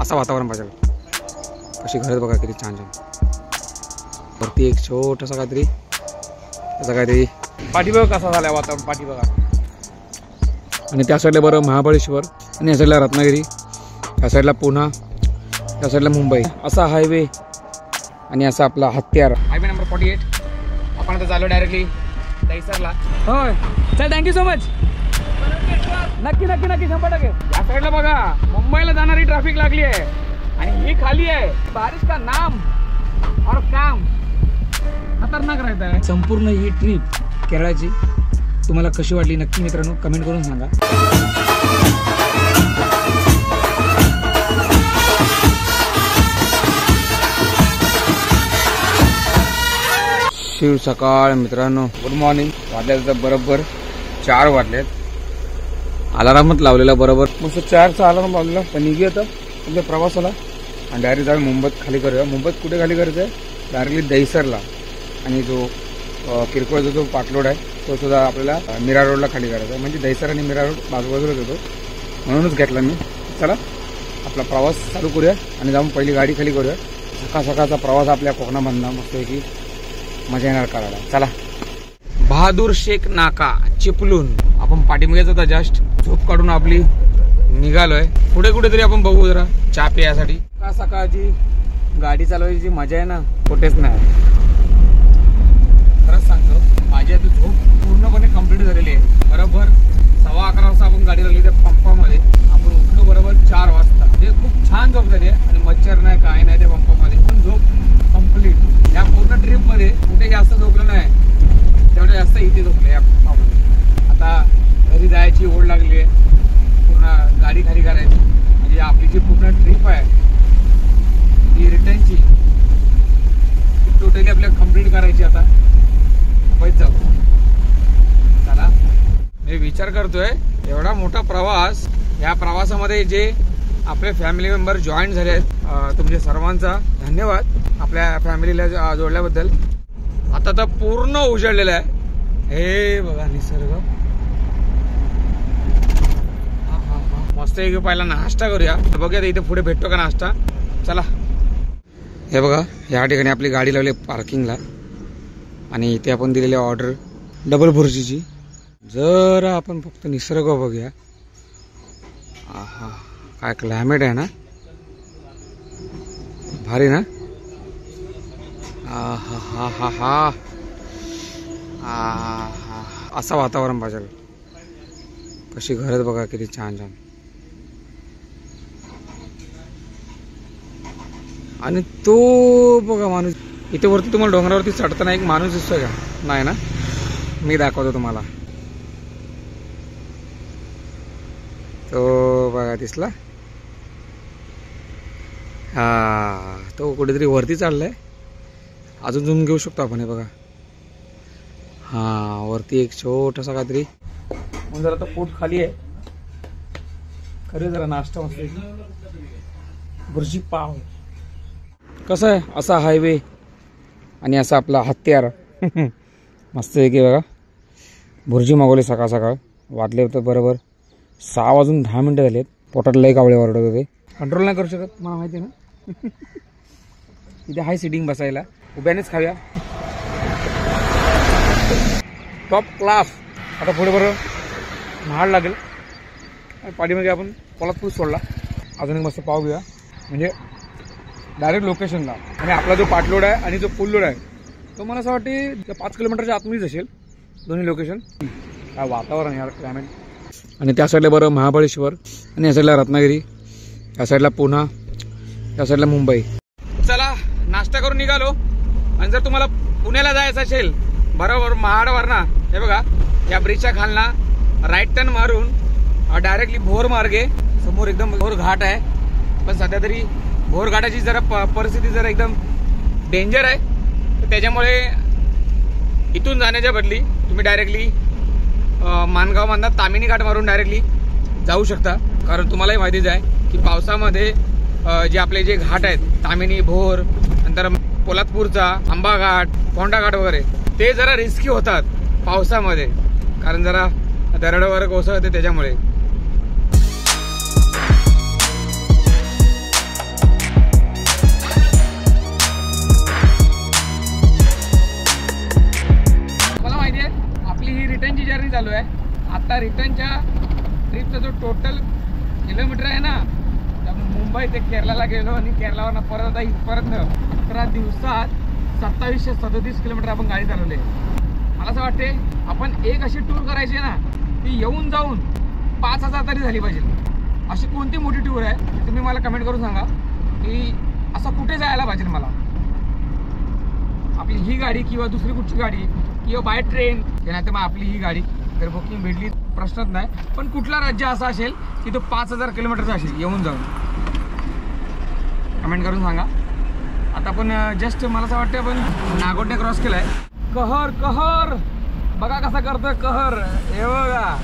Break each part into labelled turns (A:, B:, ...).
A: असं वातावरण पाहिजे. अशी घरच बघा किती छान छान. वरती एक छोटासा काहीतरी त्याचा काहीतरी पाठी बघा कसा झालाय वातावरण पाठी बघा. आणि त्या साईडला बरं महाबळेश्वर आणि या साईडला रत्नागिरी, या साईडला पुणा, त्या साईडला मुंबई. असा हायवे आणि असा आपला हत्यार हायवे नंबर 48. आपण आता चालू डायरेक्टली दहिसरला. होय चल थँक्यू सो मच. नक्की नक्की नक्की 100%. या साईडला बघा मुंबईला जाणारी ट्रॅफिक लागली आहे आणि ही खाली आहे. बारिश का नाम और काम खतरनाक रहता है. संपूर्ण ही ट्रिप केरळाची तुम्हाला कशी वाटली नक्की मित्रांनो कमेंट करून सांगा. शिव सकाळ मित्रांनो, गुड मॉर्निंग. वाजल्यात तर बरोबर 4 वाजलेत. अलारामच लावलेला बरोबर मस्त 4चा अलाराम लावलेला. पण निघूया तर तुमच्या प्रवासाला आणि डायरेक्ट जाऊन मुंबईत खाली करूया. मुंबईत कुठे खाली करायचं आहे? डायरेक्टली दहिसरला. आणि जो किरकोळचा जो पाटलोड आहे तो सुद्धा आपल्याला मीरा रोडला खाली करायचा आहे. म्हणजे दहिसर आणि मीरा रोड बाजूबाजूलाच होतो म्हणूनच घेतला मी. चला आपला प्रवास चालू करूया आणि जाऊन पहिली गाडी खाली करूया. सकाळ सकाळचा प्रवास आपल्या कोकणामधला मस्तपैकी मजा येणार करायला. चला. बहादूर शेख नाका चिपलून आपण पाठीमागेच होता. जस्ट झोप काढून आपली निघालोय. पुढे कुठेतरी आपण बघू जरा चहा प्यायसाठी. का सकाळची गाडी चालवायची मजा आहे ना कुठेच नाही. खरंच सांगतो माझी आता झोप पूर्णपणे कंप्लीट झालेली आहे. बरोबर 11:15 वाजता आपण गाडी लागली त्या पंपामध्ये. आपण उठलो बरोबर 4 वाजता. म्हणजे खूप छान झोप झाली आहे आणि मच्छर नाही काय नाही त्या पंपामध्ये. पण झोप कंप्लीट. या पूर्ण ट्रिपमध्ये कुठे जास्त झोपलं नाही तेवढं जास्त इथे झोपलं या पंपामध्ये. आता घरी जायची ओढ लागली आहे. पूर्ण गाडी खाली करायची म्हणजे आपली जी पूर्ण ट्रिप आहे ती रिटर्नची टोटली आपल्याला कंप्लीट करायची. आता मुंबईत जाऊ. चला. मी विचार करतोय एवढा मोठा प्रवास, या प्रवासामध्ये जे आपले फॅमिली मेंबर जॉईन झाले आहेत तुमच्या सर्वांचा धन्यवाद आपल्या फॅमिलीला जोडल्याबद्दल. आता तर पूर्ण उजळलेलं आहे. हे बघा निसर्ग. मस्त एक पहिला नाश्ता करूया. बघूया इथे पुढे भेटतो का नाश्ता. चला. हे बघा या ठिकाणी आपली गाडी लावली पार्किंगला आणि इथे आपण दिलेली ऑर्डर डबल भुर्जीची. जरा आपण फक्त निसर्ग बघूया. आहा काय क्लायमेट आहे ना, भारी ना. आहा हा हा हा हा. असं वातावरण पाहिजे. कशी घरच बघा किती छान छान. आणि तो बघा माणूस इथे वरती. तुम्हाला डोंगरावरती चढताना एक माणूस दिसतोय का? नाही ना, मी दाखवतो तुम्हाला. तो बघा दिसला. हा तो कुठेतरी वरती चाललाय. अजून झूम घेऊ शकतो आपण. हे बघा हा वरती एक छोटासा काहीतरी. मग जरा तो पोट खाली आहे. खरे जरा नाश्ता मस्त भुर्जी पाव. कसं आहे असा हायवे आणि असा आपला हत्यार मस्त आहे की बघा. भुर्जी मागवली सकाळ सकाळ. वाजले होते बरोबर 6:10 झालेत. पोटात लई कावळे ओरडत होते. कंट्रोल नाही करू शकत मला माहिती ना. इथे हाय सिटिंग बसायला. उभ्यानेच खाऊया. Top class. आता पुढे बरोबर महाड लागेल. पाठीमागे आपण पोलादपूर सोडला. अजून एक मस्त पाव घेऊया म्हणजे डायरेक्ट लोकेशनला. आणि आपला जो पाटलोड आहे आणि जो फुल लोड आहे तो मला असं वाटते 5 किलोमीटरच्या आतमध्येच असेल दोन्ही लोकेशन. काय वातावरण यार क्लायमेट. आणि त्या साईडला बरं महाबळेश्वर आणि या साईडला रत्नागिरी, या साईडला पुणा, या साईडला मुंबई. चला नाश्ता करून निघालो. आणि जर तुम्हाला पुण्याला जायचं असेल बरोबर महाडवर ना, हे बघा या ब्रिजच्या खालना राईट टर्न मारून डायरेक्टली भोर मार्गे समोर एकदम भोर घाट आहे. पण सध्या तरी भोर घाटाची जरा परिस्थिती जरा एकदम डेंजर आहे. तर त्याच्यामुळे इथून जाण्याच्या बदली तुम्ही डायरेक्टली मानगावमधनं तामिनी घाट मारून डायरेक्टली जाऊ शकता. कारण तुम्हालाही माहितीच आहे की पावसामध्ये जे आपले जे घाट आहेत तामिनी, भोर, नंतर पोलादपूरचा आंबा घाट, फोंडा घाट वगैरे ते जरा रिस्की होतात पावसामध्ये. कारण जरा दरड वगैरे कोसळते त्याच्यामुळे. मुंबई ते केरळला गेलो आणि केरळवरनं परत इथपर्यंत 11 दिवसात 2737 किलोमीटर आपण गाडी चालवली. मला असं वाटते आपण एक अशी टूर करायची ना ती येऊन जाऊन 5000 तरी झाली पाहिजे. अशी कोणती मोठी टूर आहे ती तुम्ही मला कमेंट करून सांगा की असं कुठे जायला पाहिजे मला. आपली ही गाडी किंवा दुसरी कुठची गाडी किंवा बाय ट्रेन नाही तर मग आपली ही गाडी जर बुकिंग भेटली प्रश्नच नाही. पण कुठला राज्य असा असेल की तो 5000 किलोमीटरचा असेल येऊन जाऊन कमेंट करून सांगा. आता आपण जस्ट मला असं वाटतं आपण नागोडने क्रॉस केलाय. कहर कहर बघा कसा करतोय कहर. हे बघा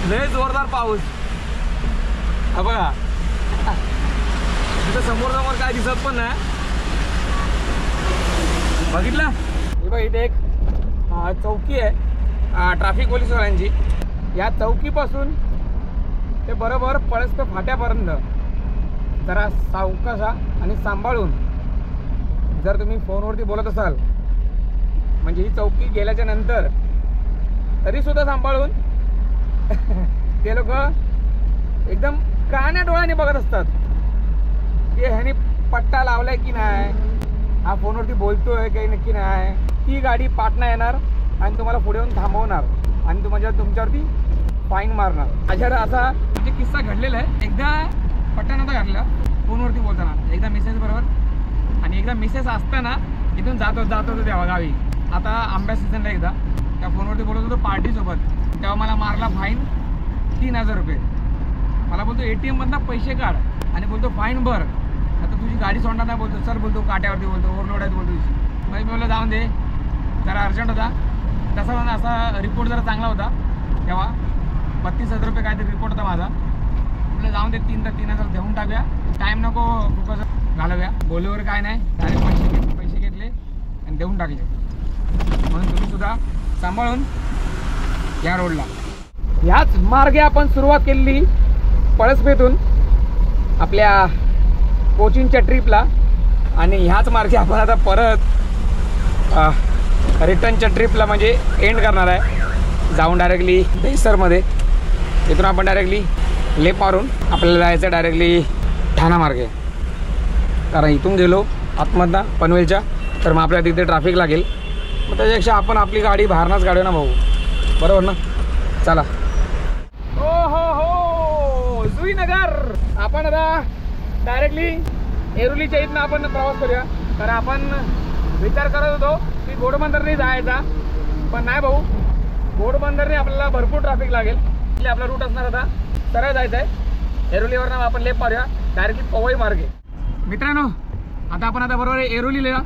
A: लय जोरदार पाऊस. हा बघा तिथं समोर काय दिसत पण नाही. बघितलं हे बघ इथे एक चौकी आहे ट्रॅफिक पोलीसवाल्यांची. या चौकीपासून ते बरोबर पळसपे फाट्यापर्यंत जरा सावकाशा आणि सांभाळून जर तुम्ही फोनवरती बोलत असाल म्हणजे ही चौकी गेल्याच्या नंतर तरीसुद्धा सांभाळून ते लोक एकदम कान्या डोळ्याने बघत असतात की ह्याने पट्टा लावलाय की नाही, हा फोनवरती बोलतोय काही नक्की नाही. ती गाडी पाटणा येणार आणि तुम्हाला पुढे येऊन थांबवणार आणि तुमच्यावरती फाईन मारणार. माझ्याकडे असा म्हणजे किस्सा घडलेला आहे. एकदा पट्टा नव्हता घातला फोनवरती बोलताना, एकदा मिसेस बरोबर आणि एकदा मिसेस असताना इथून जात होतो तेव्हा गावी. आता आंब्या सीझनला एकदा त्या फोनवरती बोलत होतो पार्टीसोबत. तेव्हा मला मारला फाईन 3000 रुपये. मला बोलतो ATM मधनं पैसे काढ आणि बोलतो फाईन भर. आता तुझी गाडी सोडणार नाही बोलतो. सर बोलतो काट्यावरती बोलतो ओव्हरलोड आहे बोलतो. मग मी बोललो जाऊन दे जरा अर्जंट होता. तसा म्हणून असा रिपोर्ट जरा चांगला होता तेव्हा 32,000 रुपये काहीतरी रिपोर्ट होता माझा. म्हटलं जाऊन दे 3,000 देऊन टाकूया. टाईम नको खूपच घालवूया. बोलल्यावर काय नाही डायरेक्ट पैसे घेतले आणि देऊन टाकले. म्हणून तुम्ही सुद्धा सांभाळून या रोडला. ह्याच मार्गे आपण सुरुवात केलेली पळसपेतून आपल्या कोचीनच्या ट्रिपला आणि ह्याच मार्गे आपण आता परत रिटर्नच्या ट्रिपला म्हणजे एंड करणार आहे. जाऊन डायरेक्टली दहिसरमध्ये तिथून आपण डायरेक्टली लेप मारून आपल्याला जायचं डायरेक्टली ठाणा मार्गे. कारण इथून गेलो आतमधनं पनवेलच्या तर मग आपल्याला तिथे ट्रॅफिक लागेल. मग त्याच्यापेक्षा आपण आपली गाडी बाहेरनंच काढूया ना भाऊ, बरोबर ना. चला हो जुईनगर. आपण आता डायरेक्टली एरोलीच्या इथनं आपण प्रवास करूया. कारण आपण विचार करत होतो की घोडबंदरने जायचा पण नाही भाऊ, घोडबंदरने आपल्याला भरपूर ट्रॅफिक लागेल. आपला रूट असणार आता सरळ जायचं आहे एरोलीवरनं आपण लेप मारूया डायरेक्टली पवई मार्गे. मित्रांनो आता आपण बरोबर एरोलीला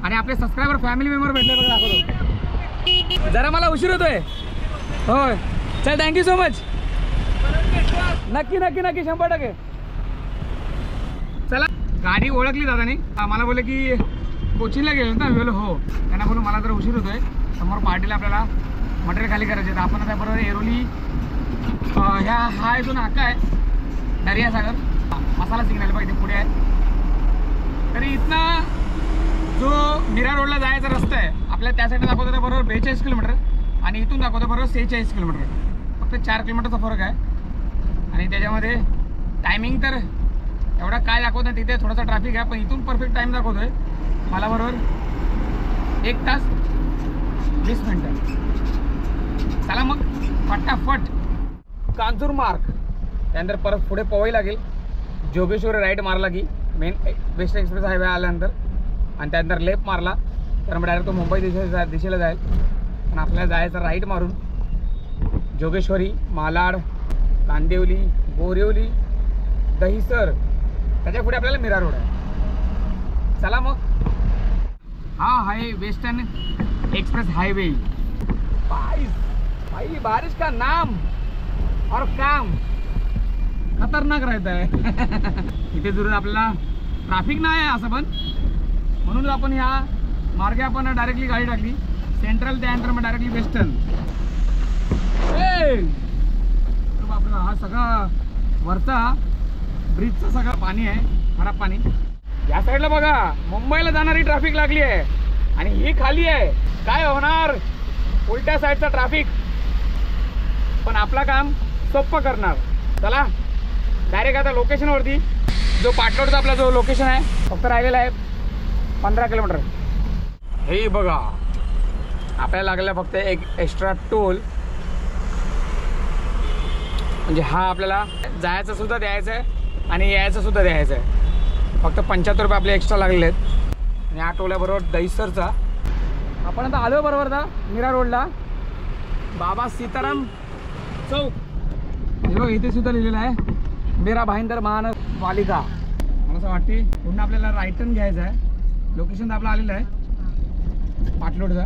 A: आणि आपले सबस्क्रायबर फॅमिली मेंबर भेटले बघा दाखवतो. जरा मला उशीर होतोय. होय चल थँक्यू सो मच. नक्की 100%. चला गाडी ओळखली दादानी. मला बोलले की कोचीनला गेलो ना. मी बोललो हो. त्यांना बोलू मला जरा उशीर होतोय समोर पार्टीला आपल्याला मटेरियल खाली करायचे. तर आपण आता बरोबर एरोली ह्या हा जो नाका आहे दर्यासागर मसाला सिग्नल पाहिजे पुढे आहे. तरी इथनं जो मीरा रोडला जायचा रस्ता आहे आपल्याला त्या साईडला दाखवतो बरोबर 42 किलोमीटर आणि इथून दाखवतो बरोबर 46 किलोमीटर. फक्त 4 किलोमीटरचा फरक आहे. आणि त्याच्यामध्ये टायमिंग तर एवढा काय दाखवत नाही, तिथे थोडासा ट्रॅफिक आहे पण इथून परफेक्ट टाईम दाखवतोय मला बरोबर 1 तास 20 मिनटं. चला मग फटाफट कांजूर मार्ग त्यानंतर परत पुढे पवई लागेल. जोगेश्वरी राईट मारला की मेन वेस्ट एक्सप्रेस हायवे आल्यानंतर आणि त्यानंतर लेफ्ट मारला तर मग डायरेक्ट तो मुंबई दिशेला जाईल. पण आपल्याला जायचं राईट मारून जोगेश्वरी, मालाड, कांदिवली, बोरिवली, दहिसर त्याच्या पुढे आपल्याला मीरा रोड आहे. चला मग हा आहे वेस्टर्न एक्सप्रेस हाईवे. भाई बारिश का नाम और काम खतरनाक रहता है. इथे जरूर आपल्याला ट्रॅफिक नाही आहे असं पण म्हणून आपण ह्या मार्गे आपण डायरेक्टली गाडी टाकली सेंट्रल त्यानंतर मग डायरेक्टली वेस्टर्न. आपला हा सगळा वरचा ब्रिजचं सगळं पाणी आहे खराब पाणी. या साईडला बघा मुंबईला जाणारी ट्रॅफिक लागली आहे आणि ही खाली आहे. काय होणार उलट्या साईडचा ट्रॅफिक पण आपला काम सोपं करणार. चला डायरेक्ट आता लोकेशनवरती. जो पाटलोडचा आपला जो लोकेशन आहे फक्त राहिलेला आहे 15 किलोमीटर. हे बघा आपल्याला लागलेला फक्त एक एक्स्ट्रा टोल. म्हणजे हा आपल्याला जायचं सुद्धा द्यायचं आहे आणि यायचं सुद्धा द्यायचं आहे. फक्त 75 रुपये आपले एक्स्ट्रा लागलेले आहेत. आणि हा टोल आहे बरोबर दहिसरचा. आपण आता आलो बरोबर आता मीरा रोडला बाबा सीताराम चौक. हे बघ इथे सुद्धा लिहिलेलं आहे मीरा भाईंदर महानगरपालिका. मला असं वाटते पुन्हा आपल्याला राईट टर्न घ्यायचं आहे. लोकेशन आपलं आलेलं आहे पाटलोडचा.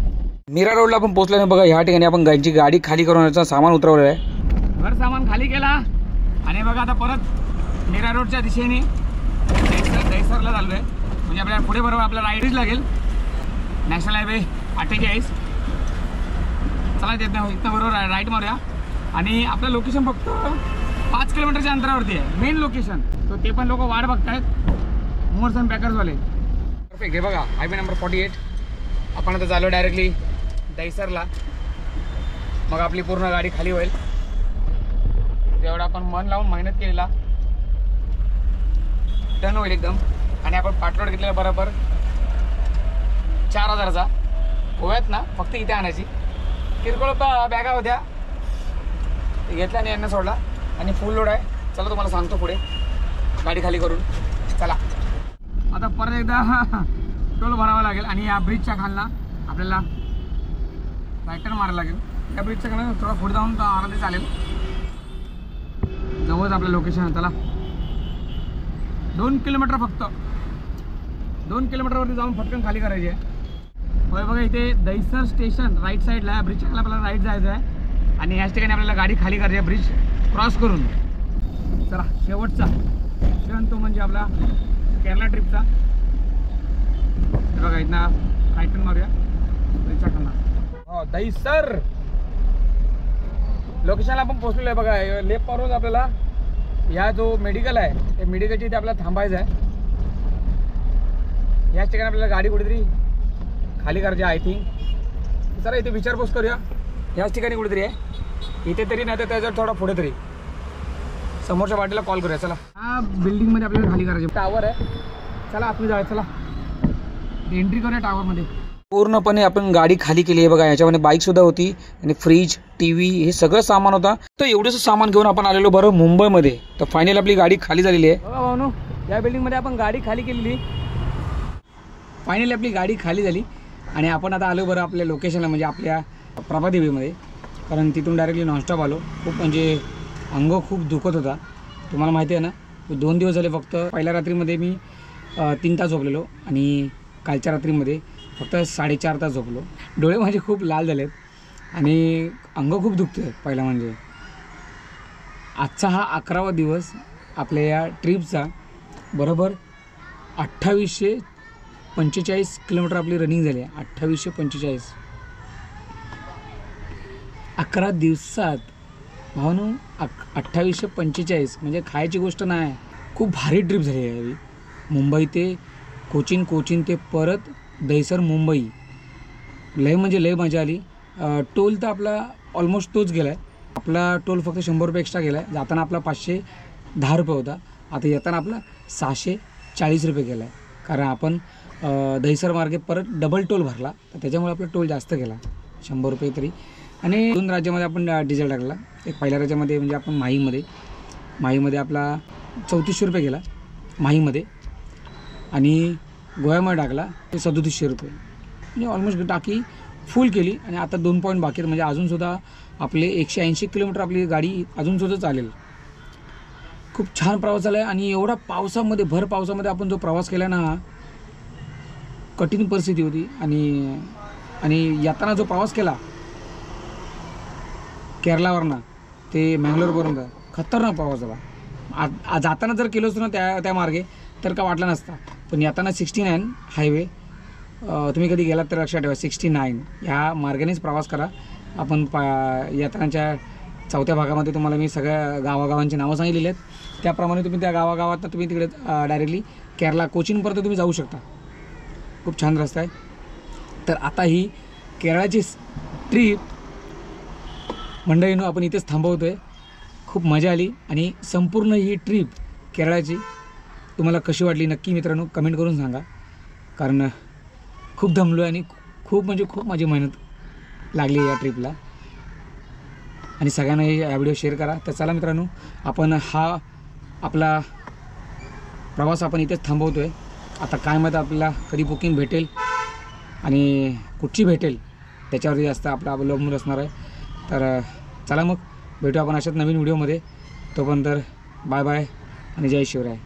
A: मीरा रोडला आपण पोहोचलो नाही बघा. ह्या ठिकाणी आपण गाडी खाली करून सामान उतरवलेलं आहे. घर सामान खाली केला आणि बघा आता परत मीरा रोडच्या दिशेने दहिसरला चाललो आहे. म्हणजे आपल्याला पुढे बरोबर आपल्याला राईटच लागेल नॅशनल हायवे 48. चला इथनं बरोबर राईट मारूया. आणि आपलं लोकेशन फक्त 5 किलोमीटरच्या अंतरावरती आहे मेन लोकेशन. तो ते पण लोक वाट बघतायत मोर्स अँड पॅकर्सवाले. परफेक्ट. हे बघा हायवे नंबर 48. आपण आता चालू डायरेक्टली दहिसरला. मग आपली पूर्ण गाडी खाली होईल. तेवढा आपण मन लावून मेहनत केलेला टर्न होईल एकदम. आणि आपण पाटलोड घेतलेला बरोबर 4000चा. गोव्यात ना फक्त इथे आणायची. किरकोळ बॅगा होत्या घेतल्या आणि यांना सोडला. आणि फुल लोड आहे. चला तुम्हाला सांगतो पुढे गाडी खाली करून. चला आता परत एकदा टोल भरावा लागेल. आणि या ब्रिजच्या खालना आपल्याला राईट टर्न मारायला लागेल. या ब्रिजच्या खालना थोडा पुढे जाऊन तर आराम चालेल. जवळच आपलं लोकेशन आहे. चला 2 किलोमीटर फक्त 2 किलोमीटरवरती जाऊन फटकन खाली करायची आहे. बघा इथे दहिसर स्टेशन राईट साईडला. ब्रिजच्या खाली आपल्याला राईट जायचं आहे. आणि याच ठिकाणी आपल्याला गाडी खाली करायची आहे ब्रिज क्रॉस करून. चला शेवटचा क्षण तो म्हणजे आपला केरला ट्रिपचा. बघा इथनं राईट टर्न मारूया ब्रिजच्या खालना. हो दहिसर लोकेशनला आपण पोहोचलेलो आहे. बघा लेफ्ट पावरून आपल्याला या जो मेडिकल आहे ते मेडिकलच्या इथे आपल्याला थांबायचं आहे. याच ठिकाणी आपल्याला गाडी कुठेतरी खाली करायची आय थिंक. चला इथे विचारपूस करूया. याच ठिकाणी कुठेतरी आहे इथे तरी, नाही तर त्याच्यावर थोडा पुढे तरी. समोरच्या वाटेला कॉल करूया. चला हा बिल्डिंगमध्ये आपल्याला खाली करायची. टावर आहे. चला आतमध्ये जाऊया. चला एंट्री करूया टावरमध्ये. पूर्णपणे आपण गाडी खाली केली आहे. बघा याच्यामध्ये बाईक सुद्धा होती आणि फ्रीज TV हे सगळं सामान होता. तर एवढंच सामान घेऊन आपण आलेलो बरं मुंबईमध्ये. तर फायनल आपली गाडी खाली झालेली आहे. बघा भाऊ या बिल्डिंगमध्ये आपण गाडी खाली केलेली. फायनली आपली गाडी खाली झाली. आणि आपण आता आलो बरं आपल्या लोकेशनला म्हणजे आपल्या प्रभादेवीमध्ये. कारण तिथून डायरेक्टली नॉनस्टॉप आलो. खूप म्हणजे अंग खूप दुखत होता. तुम्हाला माहिती आहे ना 2 दिवस झाले फक्त. पहिल्या रात्रीमध्ये मी 3 तास झोपलेलो आणि कालच्या रात्रीमध्ये फक्त 4.5 तास झोपलो. डोळे माझे खूप लाल झालेत आणि अंग खूप दुखतं आहे. पहिला म्हणजे आजचा हा 11वा दिवस आपल्या या ट्रिपचा. बरोबर 2845 किलोमीटर आपली रनिंग झाली आहे. 2845 11 दिवसात भावनो. 2845 म्हणजे खायची गोष्ट नाही. खूप भारी ट्रिप झाली आहे. मुंबई ते कोचीन, कोचीन ते परत दहिसर मुंबई. लय म्हणजे लय मजा आली. टोल तर आपला ऑलमोस्ट तोच गेला आहे. आपला टोल फक्त 100 रुपये एक्स्ट्रा गेला आहे. जाताना आपला 510 रुपये होता. आता येताना आपला 640 रुपये गेला आहे. कारण आपण दहिसर मार्गे परत डबल टोल भरला तर त्याच्यामुळे आपला टोल जास्त गेला 100 रुपये तरी. आणि 2 राज्यामध्ये आपण डिझेल टाकला. एक पहिल्या राज्यामध्ये म्हणजे आपण माहीमध्ये आपला 3400 रुपये गेला माहीमध्ये. आणि गोव्यामध्ये टाकला ते 3700 रुपये. म्हणजे ऑलमोस्ट टाकी फुल केली. आणि आता 2 पॉईंट बाकी आहेत. म्हणजे अजूनसुद्धा आपले 180 किलोमीटर आपली गाडी अजूनसुद्धा चालेल. खूप छान प्रवास झाला आहे. आणि एवढा पावसामध्ये भर पावसामध्ये आपण जो प्रवास केला ना कठीण परिस्थिती होती. आणि येताना जो प्रवास केला केरलावरनं ते मँगलोरपर्यंत खतरनाक प्रवास झाला. जाताना जर केलो असतो ना त्या मार्गे तर का वाटला नसता. पण येताना 69 हायवे तुम्ही कधी गेलात तर लक्षात ठेवा. 69 ह्या मार्गानेच प्रवास करा. आपण येतानाच्या 4थ्या भागामध्ये तुम्हाला मी सगळ्या गावागावांची नावं सांगितलेली आहेत. त्याप्रमाणे तुम्ही त्या गावागावात तुम्ही तिकडे डायरेक्टली केरला कोचीनपर्यंत तुम्ही जाऊ शकता. खूप छान रस्ता आहे. तर आता ही केरळाची ट्रीप मंडळीनं आपण इथेच थांबवतो आहे.
B: खूप मजा आली आणि संपूर्ण ही ट्रिप केरळाची तुम्हाला कशी वाटली नक्की मित्रांनो कमेंट करून सांगा. कारण खूप दमलो आहे आणि खूप म्हणजे खूप माझी मेहनत लागली या ट्रिपला आणि सगळ्यांना हा व्हिडिओ शेअर करा. तर चला मित्रांनो आपण हा आपला प्रवास आपण इथेच थांबवतो आहे. आता काय माहीत आपल्याला कधी बुकिंग भेटेल आणि कुठची भेटेल त्याच्यावरती जास्त आपला अवलंबून असणार आहे. तर चला मग भेटू आपण अशाच नवीन व्हिडिओमध्ये. तोपर्यंत बाय बाय आणि जय शिवराय.